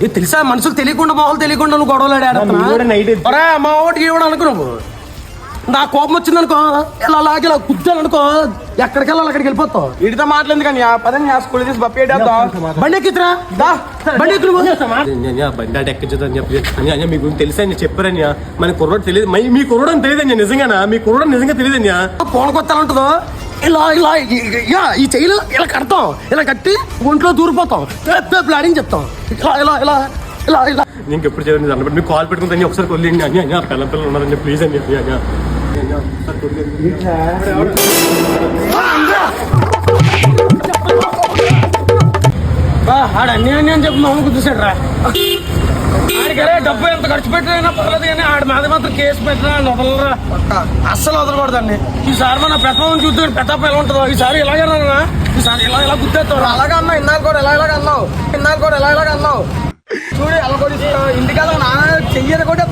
తెలుసా మనుషులు తెలియకుండా మామూలు తెలియకుండా నువ్వు గొడవలాడా మా ఓటికి ఇవ్వడం అనుకో నువ్వు నా కోపం వచ్చిందనుకో ఇలా అలాగే ఇలా కూర్చోాలనుకో ఎక్కడికి వెళ్ళాలి అక్కడికి వెళ్ళిపోతావు. వీటితో మాట్లాడింది కానీ పదని స్కూల్ తీసి బప్పేద్దాం. బండి ఎక్కిరా బండి ఎక్కు బండి ఎక్కించదని చెప్పి మీ గురించి తెలుసా అని చెప్పారని మన కుర్రోడు తెలియదు మీ కుర్రోడు అని తెలియదు నిజంగానా మీ కుర్రోడు నిజంగా తెలియదన్యా ఫోన్ కొత్తాలంటుందో ఇలా ఇలా ఈ చెయ్యిలు ఇలా కడతాం ఇలా కట్టి ఒంట్లో దూరిపోతాం ప్లానింగ్ చెప్తాం ఇలా ఇలా ఇలా ఇలా ఇలా నీకు ఎప్పుడు చేయాలి అన్నప్పుడు మీకు కాల్ పెట్టుకుంటే ఒకసారి కొల్లేండి అని పిల్ల పిల్లలు ఉన్నారని ప్లీజ్ అని చెప్పి ఆడు అన్ని అని చెప్పి మామూలు గుర్తుసాడు రా ఆడికరే డబ్బు ఎంత ఖర్చు పెట్టినా పర్లేదు కానీ ఆడి మీద మాత్రం కేసు పెట్టినా వదలరా అస్సలు వదలకూడదండి. ఈసారి మన పెట్టమని చూద్దాం పెట్టప్ప ఎలా ఉంటుందో ఈసారి ఇలాగేనా ఈసారి ఇలా ఇలా గుర్తేస్తావు అలాగే అన్నావు ఇన్నాళ్ళు కూడా ఎలా అన్నావు చూడు ఎలా కూడా ఇంటికాల నా చెయ్యని కూడా